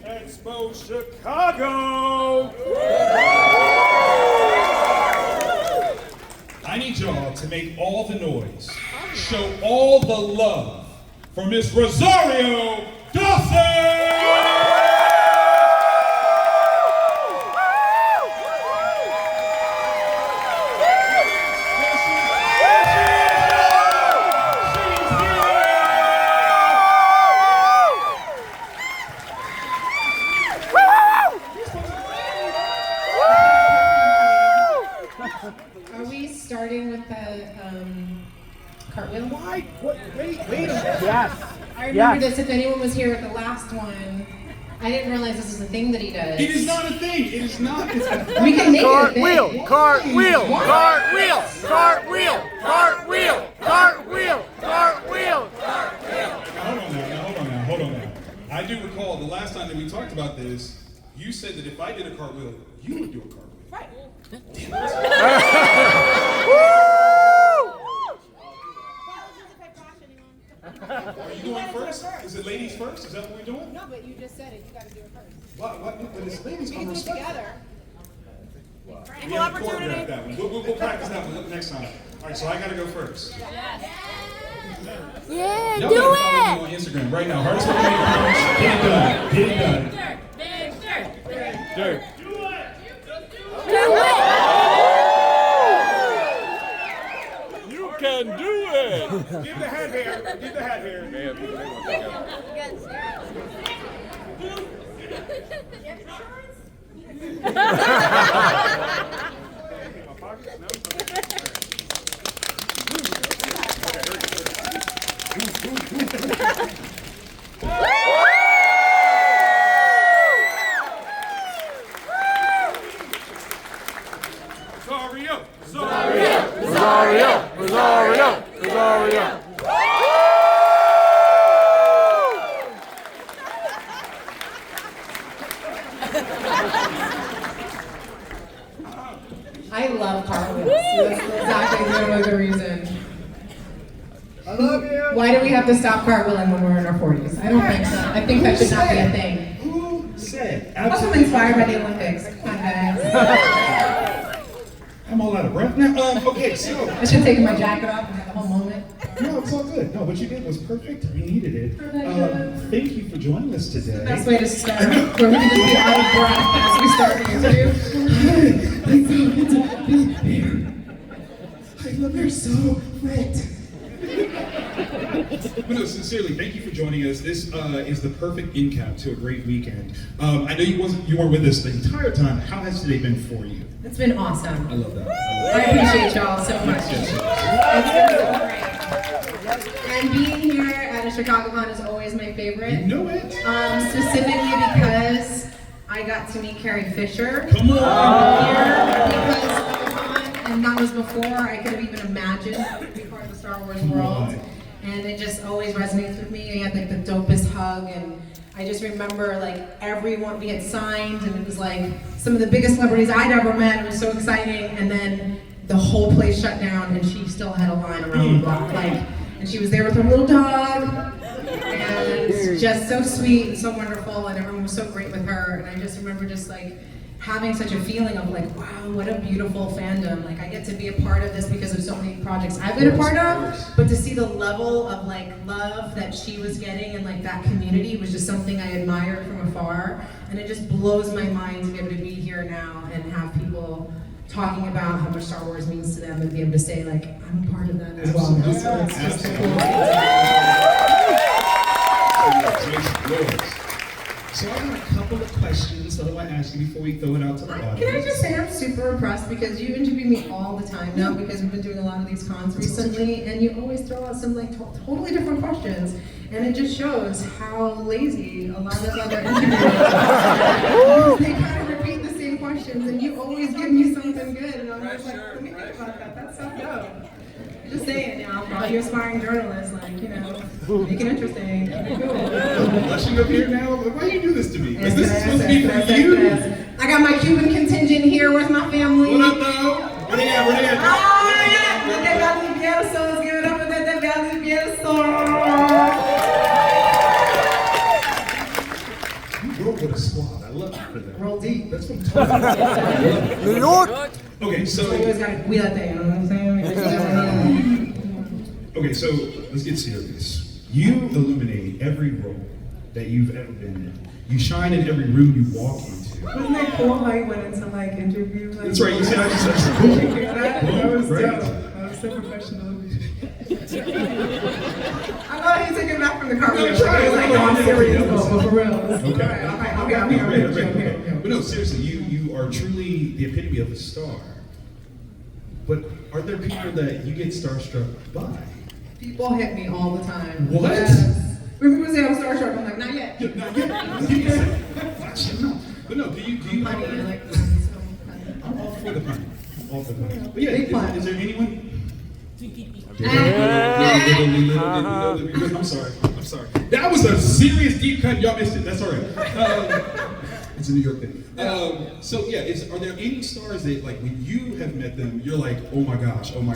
Expo Chicago! I need y'all to make all the noise, show all the love for Miss Rosario Dawson! Starting with the cartwheel? Why? What? Wait. Yes. I remember this, if anyone was here at the last one, I didn't realize this was a thing that he does. It is not a thing. It is not. We can make it a thing. Cartwheel. Hold on now. I do recall the last time that we talked about this, you said that if I did a cartwheel, you would do a cartwheel. Right. Are you going first? Is it ladies first? Is that what we're doing? No, but you just said it. You got to do it first. What? But it's ladies. We can do it together. Equal opportunity. That one. We'll practice that one next time. All right, so I got to go first. Yeah, Y'all do follow me it! on Instagram right now. Hardest way to make comments. Get it done. Dirt. Do it! You can do it. Give the hat here. Rosario. I love cartwheels. That's exactly literally the reason. I love you. Why do we have to stop cartwheeling when we're in our 40s? I don't think so. I think that should not be a thing. Who said? Also, I'm inspired by the Olympics. Come on, guys. I'm all out of breath now. Okay, so. I should have taken my jacket off and had the whole moment. No, it's all good. No, what you did was perfect. We needed it. Thank you for joining us today. Best way to start, where we can just be out of breath as we start the interview. I love you so wet. But no, sincerely, thank you for joining us. This is the perfect end cap to a great weekend. I know you weren't with us the entire time. How has today been for you? It's been awesome. I love that. I appreciate y'all so much. Yes. It's been so great. And being here at a ChicagoCon is always my favorite. You know it. Specifically because I got to meet Carrie Fisher. Come on. Here because of the con, and that was before I could have even imagined being part of the Star Wars world. And it just always resonates with me. I had like the dopest hug, and I just remember like everyone we had signed, and it was like some of the biggest celebrities I'd ever met. It was so exciting, and then the whole place shut down, and she still had a line around the block, and she was there with her little dog, and just so sweet and so wonderful, and everyone was so great with her, and I just remember just like having such a feeling of like, wow, what a beautiful fandom. Like I get to be a part of this because of so many projects I've been a part of, but to see the level of like love that she was getting and like that community was just something I admired from afar. And it just blows my mind to be able to be here now and have people talking about how much Star Wars means to them and be able to say like, I'm a part of that as well. So it's just a cool thing. So I have a couple of questions that I want to ask you before we throw it out to the audience. Can I just say I'm super impressed because you interview me all the time now because we've been doing a lot of these cons recently, and you always throw out some like totally different questions, and it just shows how lazy a lot of other interviewers are. They kind of repeat the same questions, and you always give me something good, and I'm just like, let me think about that. That's so dope. Just saying, you know, for all you aspiring journalists, like, you know, make it interesting. Cool. Blushing up here now? Why do you do this to me? Is this supposed to be for you? I got my Cuban contingent here with my family. What up, though? Where they at? Give it up with that You roll with a squad. I love you for that. Roll deep. That's what I'm talking about. New York. Okay, So you always gotta wheel that thing, you know what I'm saying? Okay, so let's get serious. You illuminate every role that you've ever been in. You shine in every room you walk into. Wasn't that cool how you went into like interview? Like, That's right. You said I just said cool. That was Right. dope. That was so professional. I thought he took it back from the car. No, I was try it. like, no, I'm serious, but for real. Okay. But no, seriously, you are truly the epitome of a star. But are there people that you get starstruck by? People hit me all the time. What? Yes. When people say I'm starstruck, I'm like, not yet. Not yet. No. But no, do you Honey, have I a... like honey, so honey. I'm all for the honey. All for the honey. But yeah, Big fun. is there anyone? I'm sorry. That was a serious deep cut. Y'all missed it. That's all right. It's a New York thing. So yeah, are there any stars that like when you have met them, you're like, oh my gosh. I'm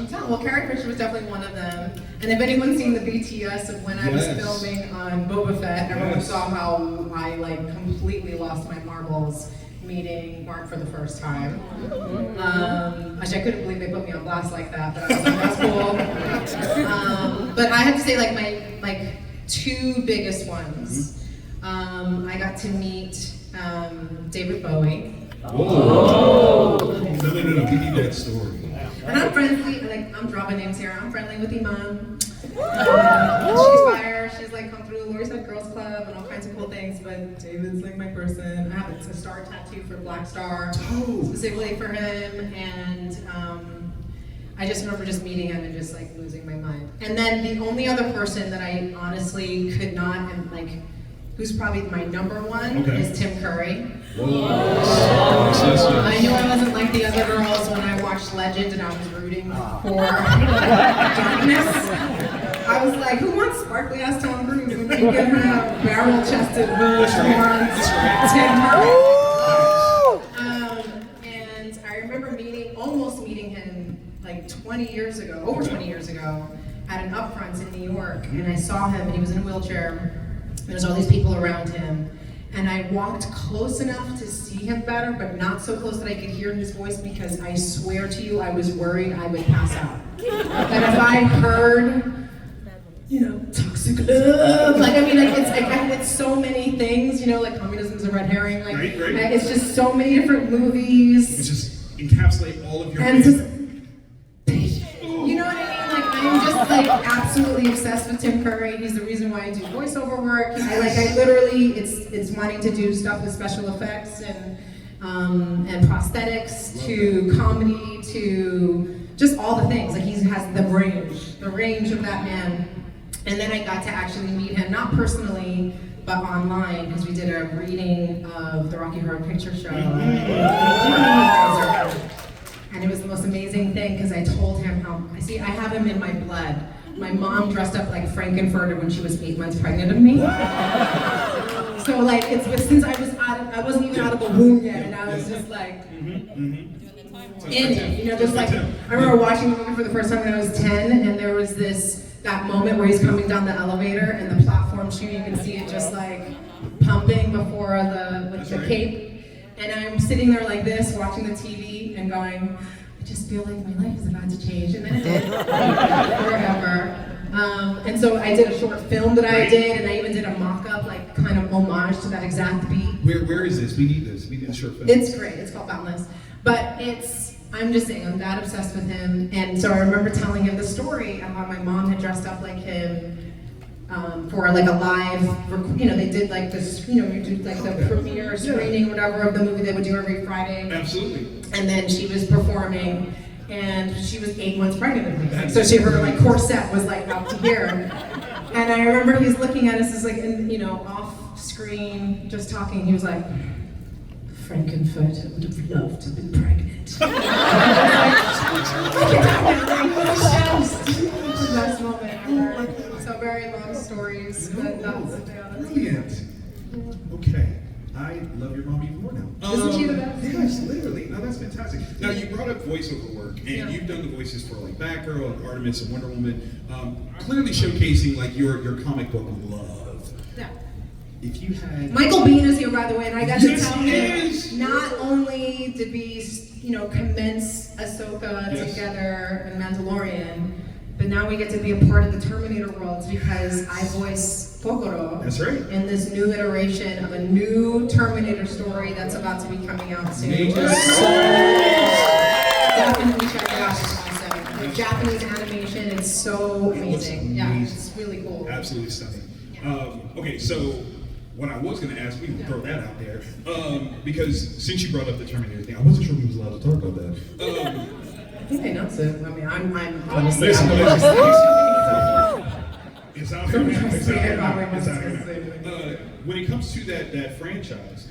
telling. Well, Carrie Fisher was definitely one of them. And if anyone's seen the BTS of when I was Yes. filming on Boba Fett, everyone Yes. saw how I like completely lost my marbles meeting Mark for the first time. Actually, I couldn't believe they put me on blast like that, but I was like, that's cool. But I have to say, like my two biggest ones. I got to meet David Bowie. Whoa. No. We need that story. And I'm friendly, like I'm dropping names here. I'm friendly with Iman. She's fire. She's like come through the Lower East Side Girls Club and all kinds of cool things. But David's like my person. I have a star tattoo for Black Star, specifically for him. And I just remember just meeting him and just like losing my mind. And then the only other person that I honestly could not and like, who's probably my number one is Tim Curry. I knew I wasn't like the other girls when I watched Legend and I was rooting for darkness. I was like, who wants sparkly ass Tom Cruise when you can have barrel chested Bush wants Tim Curry? And I remember almost meeting him like 20 years ago, over 20 years ago, at an upfront in New York. And I saw him and he was in a wheelchair. There's all these people around him. And I walked close enough to see him better, but not so close that I could hear his voice because I swear to you, I was worried I would pass out. And if I heard, toxic love, it's so many things, like communism's a red herring, like, right. it's just so many different movies. It's just encapsulate all of your And things. just, you know what I mean? I'm just like absolutely obsessed with Tim Curry. He's the reason why I do voiceover work. I literally, it's wanting to do stuff with special effects and prosthetics to comedy to just all the things. Like he has the range of that man. And then I got to actually meet him, not personally, but online, because we did a reading of the Rocky Horror Picture Show. And it was the most amazing thing because I told him I have him in my blood. My mom dressed up like Frankenfurter when she was 8 months pregnant of me. So like since I wasn't even out of the womb yet, and I was just like in it, just like I remember watching the movie for the first time when I was 10, and there was that moment where he's coming down the elevator and the platform shoe, you can see it just like pumping before the cape. And I'm sitting there like this, watching the TV and going, I just feel like my life is about to change. And then it did, forever. And so I did a short film that I did, and I even did a mock-up, like kind of homage to that exact beat. Where is this? We need this. We need a short film. It's great. It's called Boundless. But I'm just saying, I'm that obsessed with him. And so I remember telling him the story of how my mom had dressed up like him for like a live, they did like this, you do like the premiere screening or whatever of the movie they would do every Friday. Absolutely. And then she was performing, and she was 8 months pregnant with me. So her like corset was like up to here. And I remember he's looking at us as like, off screen, just talking. He was like, Frankenfurter would have loved to have been pregnant. The best moment ever. So very long stories, but that's Brilliant. Okay. I love your mom even more now. Isn't she the best? Yes, literally. No, that's fantastic. Now, you brought up voiceover work, and you've done the voices for like Batgirl and Artemis and Wonder Woman, clearly showcasing like your comic book love. Yeah. if you had Michael Biehn is here, by the way, and I got to Yes, tell he you, is. not only did we, commence Ahsoka Yes. together in Mandalorian, but now we get to be a part of the Terminator worlds because I voice Kokoro That's right. in this new iteration of a new Terminator story that's about to be coming out soon. Major Definitely check it out. It's awesome. The Japanese animation, it's so amazing. Yeah, amazing. it's really cool. Absolutely stunning. Okay, so what I was going to ask, we can throw that out there, because since you brought up the Terminator thing, I wasn't sure we was allowed to talk about that. I think they know it. I mean, I'm honestly. Listen, it's out here now. It's out Yeah, here now. probably It's out wants here to now. When it comes to that franchise,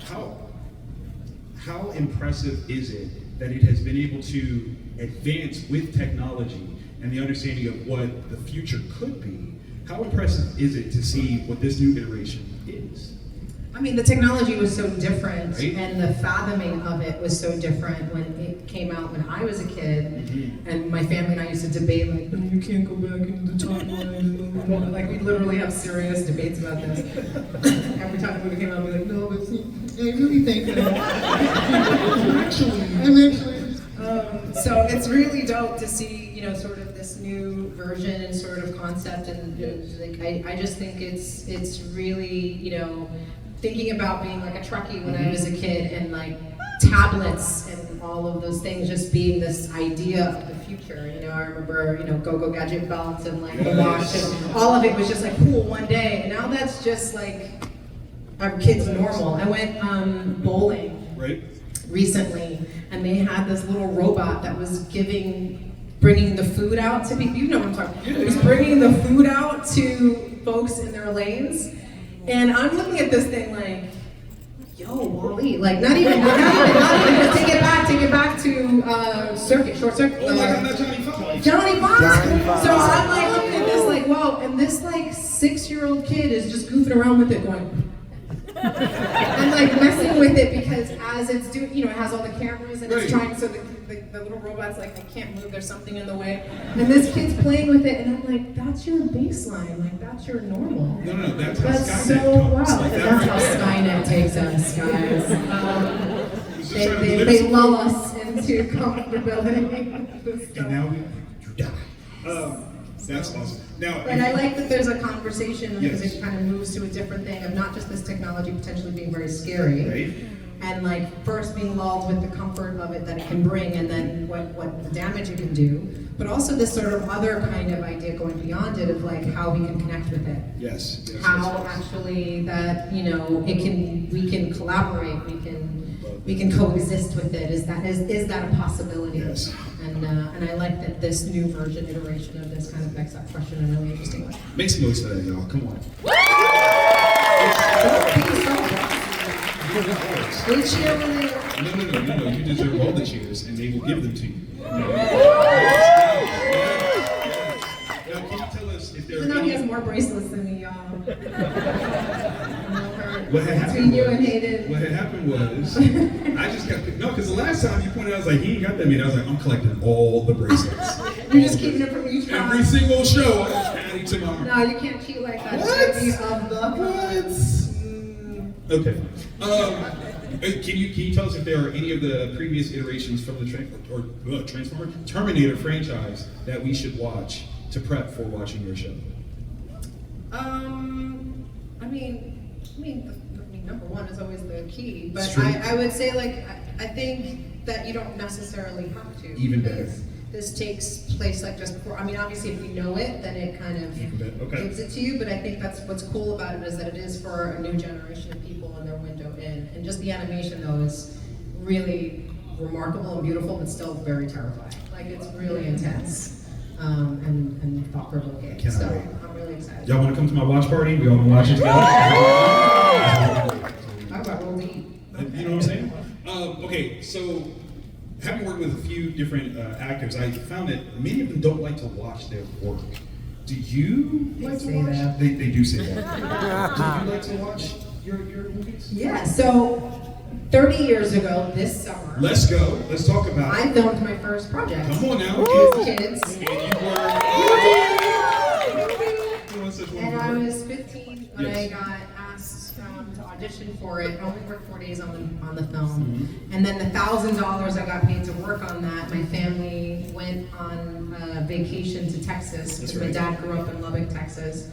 how impressive is it that it has been able to advance with technology and the understanding of what the future could be? How impressive is it to see what this new iteration is? I mean, the technology was so different, Right. and the fathoming of it was so different when it came out when I was a kid, and my family and I used to debate, like, no, you can't go back into the timeline. Like, we literally have serious debates about this. Every time the movie came out, we'd be like, no, but I really think that. Actually. So it's really dope to see, sort of this new version and sort of concept, and like I just think it's really, thinking about being like a Trekkie when I was a kid, and like tablets and all of those things just being this idea of the future. I remember, go-go gadget belts and like the watch, and all of it was just like cool one day, and now that's just like our kids' normal. I went bowling Right? recently, and they had this little robot that was bringing the food out to people. You know what I'm talking about. It was bringing the food out to folks in their lanes, and I'm looking at this thing like, yo, Wally, like not even, just take it back to short circuit. Oh my God, not Johnny Fox. Johnny Fox. So I'm like looking at this like, whoa, and this like 6-year-old kid is just goofing around with it going, and like messing with it because as it's doing, it has all the cameras and it's trying, so the little robot's like, I can't move, there's something in the way. And this kid's playing with it, and I'm like, that's your baseline, like that's your normal. No, that's how That's Skynet so comes. wow, Like and that that's right how there. Skynet takes us, guys. It's just trying to They limit- lull us into comfortability. And now you die. That's awesome. Now, And I like that there's a conversation because Yes. it kind of moves to a different thing of not just this technology potentially being very scary, Right. and like first being lulled with the comfort of it that it can bring, and then what the damage it can do, but also this sort of other kind of idea going beyond it of like how we can connect with it. yes. How actually that we can collaborate, we can coexist with it. Is that a possibility? Yes. And I like that this new version iteration of this kind of begs that question in a really interesting way. Make some noise for that, y'all. Come on. We cheer when they. No. You deserve all the cheers, and they will give them to you. Now, can you tell us if there Even are though he has any... more bracelets than me, y'all. What had Between happened you was, and Hayden. what had happened was, I just got, no, because the last time you pointed out, I was like, he ain't got that many. I was like, I'm collecting all the bracelets. You're just keeping it from each Every one. single show, I'm just adding to my arm. No, you can't cheat like that. What? It's gonna be of the. Okay. Can you tell us if there are any of the previous iterations from the Terminator franchise that we should watch to prep for watching your show? I mean, number one is always the key, but It's true. I would say like I think that you don't necessarily have to. Even better. because This takes place like just before. I mean, obviously, if you know it, then it kind of Even better. Okay. gives it to you. But I think that's what's cool about it is that it is for a new generation of people and their window in. And just the animation though is really remarkable and beautiful, but still very terrifying. Like it's really intense and thought-provoking. Cannot So wait. I'm really excited. Y'all want to come to my watch party? We all want to watch it together. I got real deep. You know what I'm saying? Okay, so having worked with a few different actors, I found that many of them don't like to watch their work. Do you They like to say watch? that. They do say that. Do you like to watch your movies? Yeah, so 30 years ago this summer, Let's go. Let's talk about it. I filmed my first project. Come on now. With kids. And you were doing such And I wonderful work. was 15 when Yes. I got asked auditioned for it. I only worked 4 days on the film, and then the $1,000 I got paid to work on that, my family went on vacation to Texas because my dad grew up in Lubbock, Texas.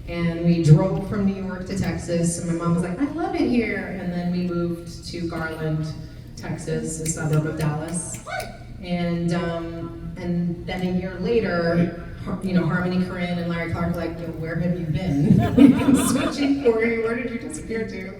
And we drove from New York to Texas, and my mom was like, I love it here. And then we moved to Garland, Texas, a suburb of Dallas. And then a year later, Harmony Korine and Larry Clark were like, where have you been? We've been searching for you. Where did you disappear to?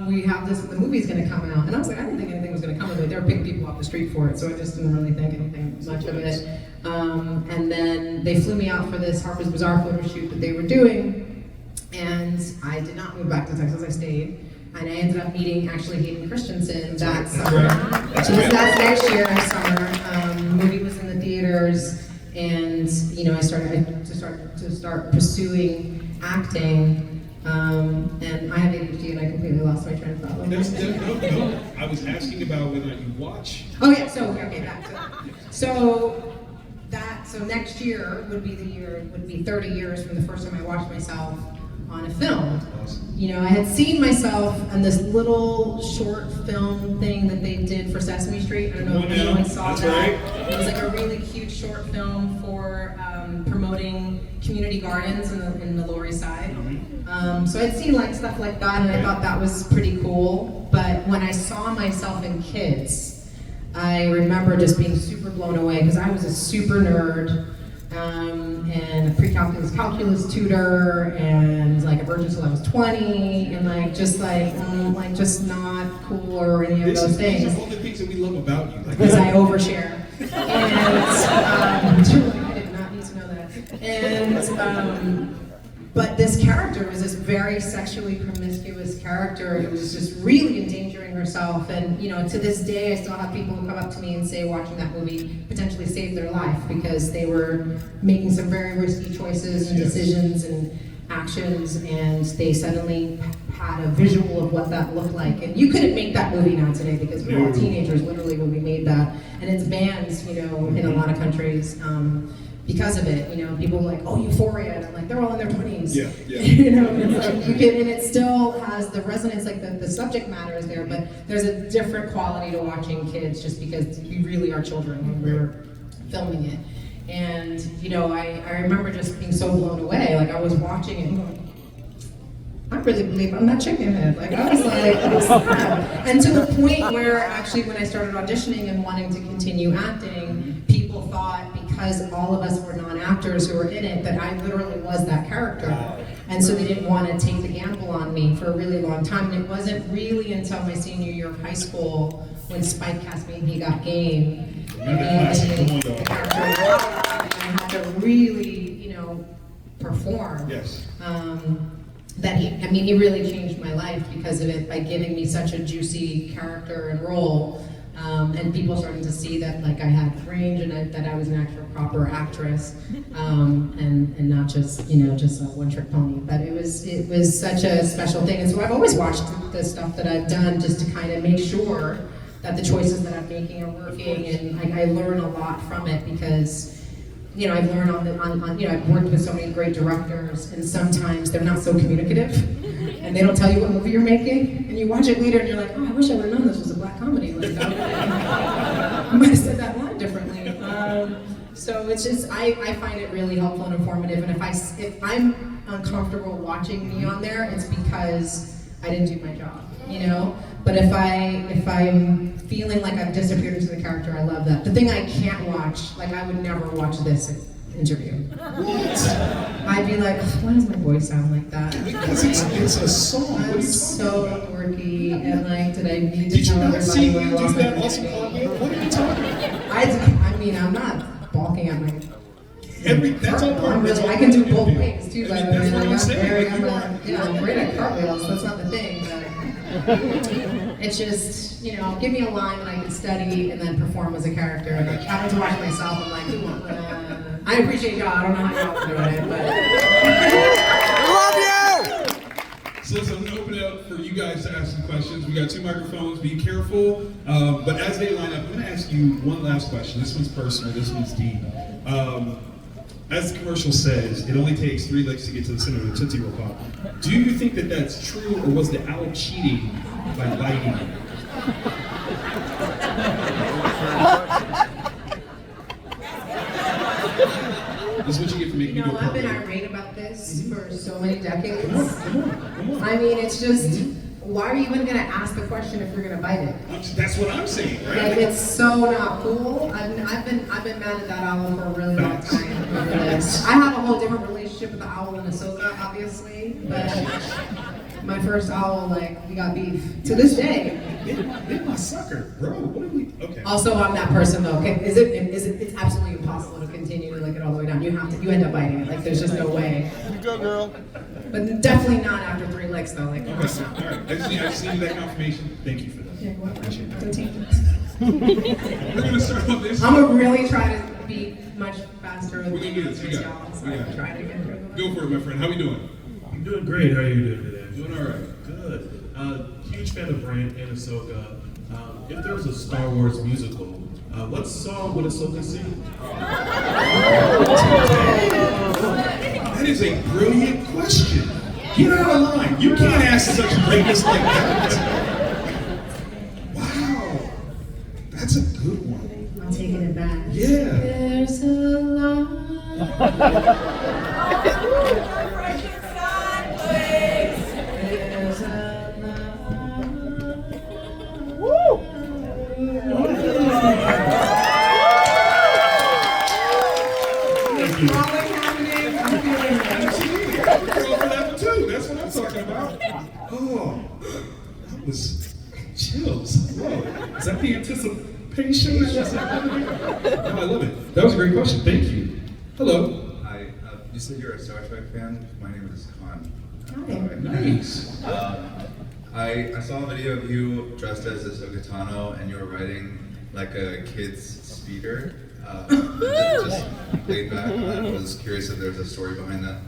We have this, the movie's gonna come out. And I was like, I didn't think anything was gonna come of it. They were picking people off the street for it, so I just didn't really think anything much of it. And then they flew me out for this Harper's Bazaar photo shoot that they were doing, and I did not move back to Texas, I stayed. And I ended up meeting actually Hayden Christensen that summer. That's next year, next summer. The movie was in the theaters, and I started to start pursuing acting. And I have ADHD, and I completely lost my train of thought. No. I was asking about whether you watch. Oh yeah. So back to that. So next year would be 30 years from the first time I watched myself on a film. Awesome. I had seen myself in this little short film thing that they did for Sesame Street. I don't know if anyone saw that. Right. It was like a really cute short film for promoting community gardens in the Lower East Side. So I'd seen stuff like that, and I thought that was pretty cool. But when I saw myself in kids, I remember just being super blown away because I was a super nerd. And a calculus tutor, and a virgin till I was 20, and just not cool or any of those things. These are all the things that we love about you. Because I overshare, and I did not need to know that. And but this character was this very sexually promiscuous character who was just really endangering herself. And to this day, I still have people who come up to me and say, watching that movie potentially saved their life because they were making some very risky choices and decisions and actions, and they suddenly had a visual of what that looked like. And you couldn't make that movie now today because we were all teenagers literally when we made that, and it's banned, in a lot of countries. Because of it, people were like, "Oh, Euphoria," and I'm like, "They're all in their 20s." Yeah. It's you can, and it still has the resonance, the subject matter is there, but there's a different quality to watching kids, just because we really are children when we were filming it. And I remember just being so blown away. I was watching it and going, I really believe I'm that chicken head. I was like, and to the point where actually when I started auditioning and wanting to continue acting, people thought because all of us were non-actors who were in it that I literally was that character. And so they didn't want to take the gamble on me for a really long time. And it wasn't really until my senior year of high school when Spike cast me and He Got Game. And I had to really, perform. Yes. That he really changed my life because of it by giving me such a juicy character and role. And people starting to see that I had range and that I was an actual proper actress, and not just just a one-trick pony. But it was such a special thing, and so I've always watched the stuff that I've done just to kind of make sure that the choices that I'm making are working, and I learn a lot from it because I've learned I've worked with so many great directors, and sometimes they're not so communicative, and they don't tell you what movie you're making, and you watch it later and you're like, oh, I wish I would have known this was a black comedy. I might have said that line differently. So it's just, I find it really helpful and informative, and if I'm uncomfortable watching me on there, it's because I didn't do my job, But if I'm feeling like I've disappeared into the character, I love that. The thing I can't watch, I would never watch this interview. What? I'd be like, why does my voice sound like that? Because it's a song. I'm so dorky, and did I need to Did you tell not see everybody me where I do lost my that awesome virginity? cartwheel? What are you talking about? I'm not balking at my. That's all part of it. I can do both ways too. By the way, That's what I'm saying. I'm great at cartwheels. That's not the thing. But it's just, give me a line that I can study and then perform as a character. And having to watch myself, I'm like, I appreciate y'all. I don't know how y'all are doing it, but. Love you! So listen, I'm going to open it up for you guys to ask some questions. We got 2 microphones. Be careful. But as they line up, I'm going to ask you one last question. This one's personal. This one's deep. as the commercial says, it only takes 3 licks to get to the center of the Tootsie Roll Pop. Do you think that that's true, or was the owl cheating by biting it? This is what you get for making me You know, go I've been cartwheel. irate about this for so many decades. Come on. I mean, it's just, why are you even gonna ask the question if you're gonna bite it? That's what I'm saying, Like, right? it's so not cool. I've been mad at that owl for a really long time. I have a whole different relationship with the owl than Ahsoka, obviously, but my first owl, like, we got beef. To this day. Hit my sucker, bro. What are we? Okay. Also, I'm that person though. Okay, it's absolutely impossible to continue to lick it all the way down. You end up biting it. Like, there's just no way. You go, girl. But definitely not after 3 licks though. Like, Okay. All right. I just needed that confirmation. Thank you for that. yeah, go Appreciate ahead. that. Go take it. We're gonna start off this. I'm gonna really try to be much faster with We're gonna do this. We got it. y'all, so We I got can it. try to get through them. Go for it, my friend. How we doing? I'm doing great. How are you doing today? Doing all right. Good. Huge fan of Brand and Ahsoka. If there was a Star Wars musical, what song would Ahsoka sing? That is a brilliant question. Get out of line. You can't ask such greatness like that. Wow. That's a good one. I'm taking it back. Yeah. There's a lot. There's a Thank you. lot. What's happening? I'm feeling it. Absolutely. Go for that one too. That's what I'm talking about. Oh, that was chills. Whoa. Is that the anticipation that was happening? Oh, I love it. That was a great question. Thank you. Hello. Hi, you said you're a Star Trek fan. My name is Khan. Hi. Nice. I saw a video of you dressed as Ahsoka Tano, and you were riding like a kid's speeder. Just laid back. I was curious if there's a story behind that.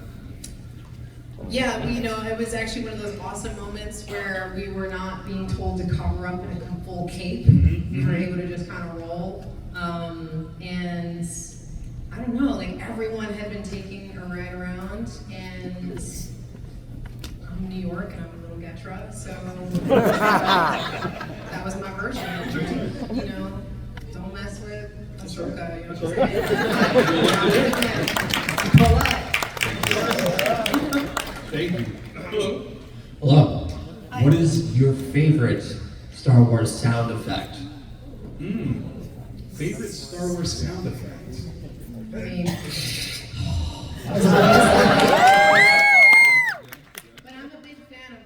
Yeah, it was actually one of those awesome moments where we were not being told to cover up in a full cape. We were able to just kind of roll. And I don't know, like everyone had been taking a ride around, and I'm in New York and I'm a little Getra, so that was my version. Don't mess with Ahsoka, you know what I'm saying? Pull up. Thank you. Hello. Hello. What is your favorite Star Wars sound effect? Favorite Star Wars sound effect? I mean, but I'm a big fan of.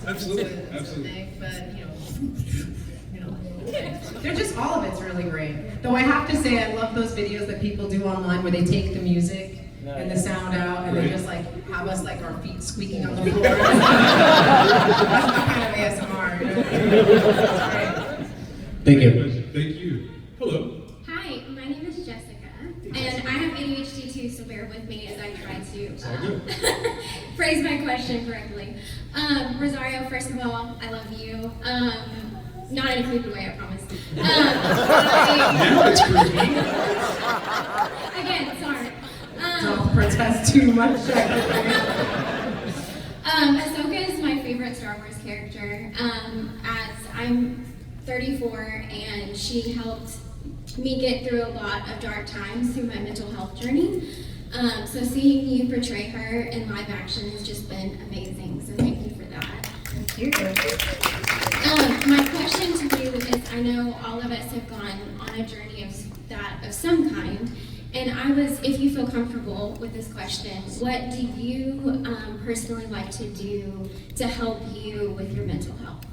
Absolutely, absolutely. But they're just all of it's really great. Though I have to say, I love those videos that people do online where they take the music and the sound out, and they just like have us like our feet squeaking on the floor. That's my kind of ASMR. It's great. Thank you. Thank you. Hello. Hi, my name is Jessica, and I have ADHD too, so bear with me as I try all good. to phrase my question correctly. Rosario, first of all, I love you. Not in a creepy way, I promise. Now it's creepy. Again, sorry. Don't protest too much. Ahsoka is my favorite Star Wars character. As I'm 34, and she helped me get through a lot of dark times through my mental health journey. So seeing you portray her in live action has just been amazing. So thank you for that. Thank you. My question to you is, I know all of us have gone on a journey of some kind, and if you feel comfortable with this question, what do you personally like to do to help you with your mental health?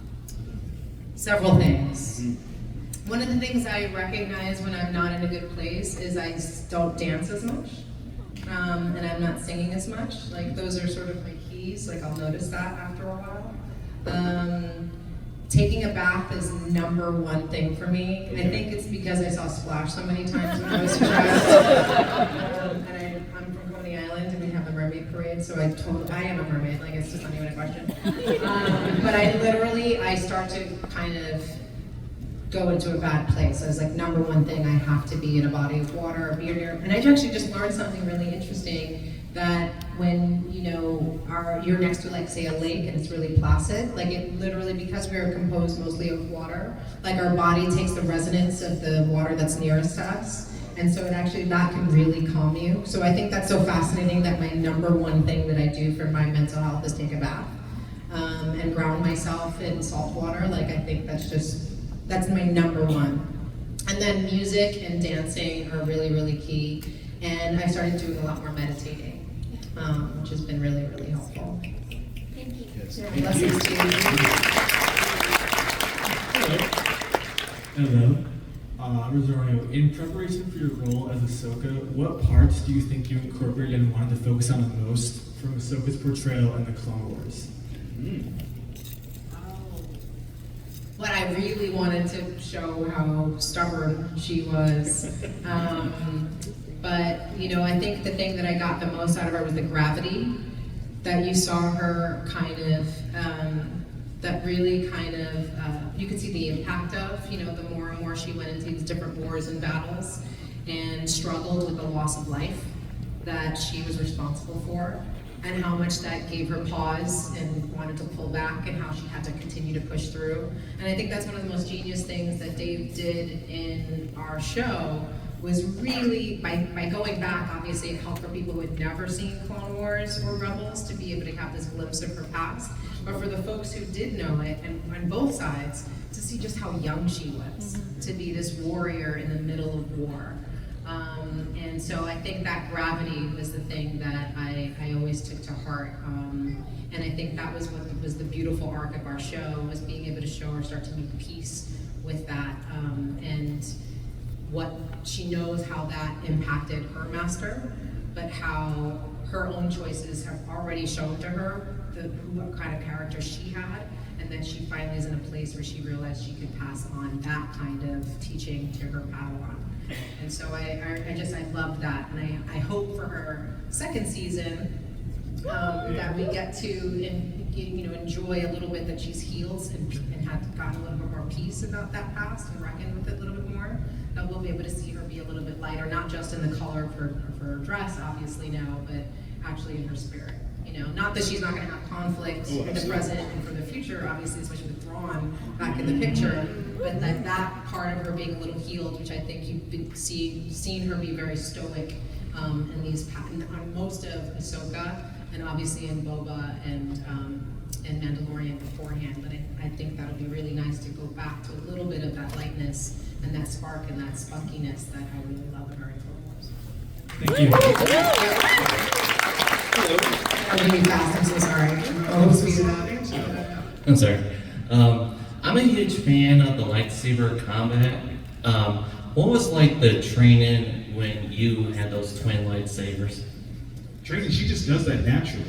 Several things. One of the things I recognize when I'm not in a good place is I don't dance as much, and I'm not singing as much. Like, those are sort of my keys. Like, I'll notice that after a while. Taking a bath is number one thing for me. I think it's because I saw Splash so many times when I was a child. And I'm from Coney Island, and we have the mermaid parade, so I am a mermaid. Like, it's just not even a question. But I start to kind of go into a bad place. I was like, number one thing, I have to be in a body of water or be near. And I actually just learned something really interesting, that when you're next to, like, say, a lake and it's really placid, like, it literally, because we are composed mostly of water, like, our body takes the resonance of the water that's nearest to us, and so that can really calm you. So I think that's so fascinating that my number one thing that I do for my mental health is take a bath and ground myself in salt water. Like, I think that's my number one. And then music and dancing are really, really key. And I started doing a lot more meditating, which has been really, really helpful. Thank you. Yes. Yeah, Thank blessings to you. Hello. Rosario, in preparation for your role as Ahsoka, what parts do you think you incorporated and wanted to focus on the most from Ahsoka's portrayal in the Clone Wars? What I really wanted to show how stubborn she was. But I think the thing that I got the most out of her was the gravity that you saw her kind of, that really kind of, you could see the impact of, the more and more she went into these different wars and battles and struggled with the loss of life that she was responsible for, and how much that gave her pause and wanted to pull back, and how she had to continue to push through. And I think that's one of the most genius things that Dave did in our show, was really, by going back, obviously it helped for people who had never seen Clone Wars or Rebels to be able to have this glimpse of her past, but for the folks who did know it, and on both sides, to see just how young she was, to be this warrior in the middle of war. And so I think that gravity was the thing that I always took to heart. And I think that was what was the beautiful arc of our show, was being able to show her start to make peace with that. And what she knows how that impacted her master, but how her own choices have already shown to her what kind of character she had, and then she finally is in a place where she realized she could pass on that kind of teaching to her Padawan. And so I love that, and I hope for her second season that we get to enjoy a little bit that she's healed and have gotten a little bit more peace about that past and reckon with it a little bit more. That we'll be able to see her be a little bit lighter, not just in the color of her dress, obviously now, but actually in her spirit. Not that she's not going to have conflict in the present and for the future, obviously, especially with Thrawn back in the picture, but that part of her being a little healed, which I think you've been seen her be very stoic on most of Ahsoka, and obviously in Boba and Mandalorian beforehand. But I think that'll be really nice to go back to a little bit of that lightness and that spark and that spunkiness that I really love in her in Clone Wars. Thank you. I'm really fast, I'm so sorry. Oh, speed it up. I'm sorry. I'm a huge fan of the lightsaber combat. What was like the training when you had those twin lightsabers? Training, she just does that naturally.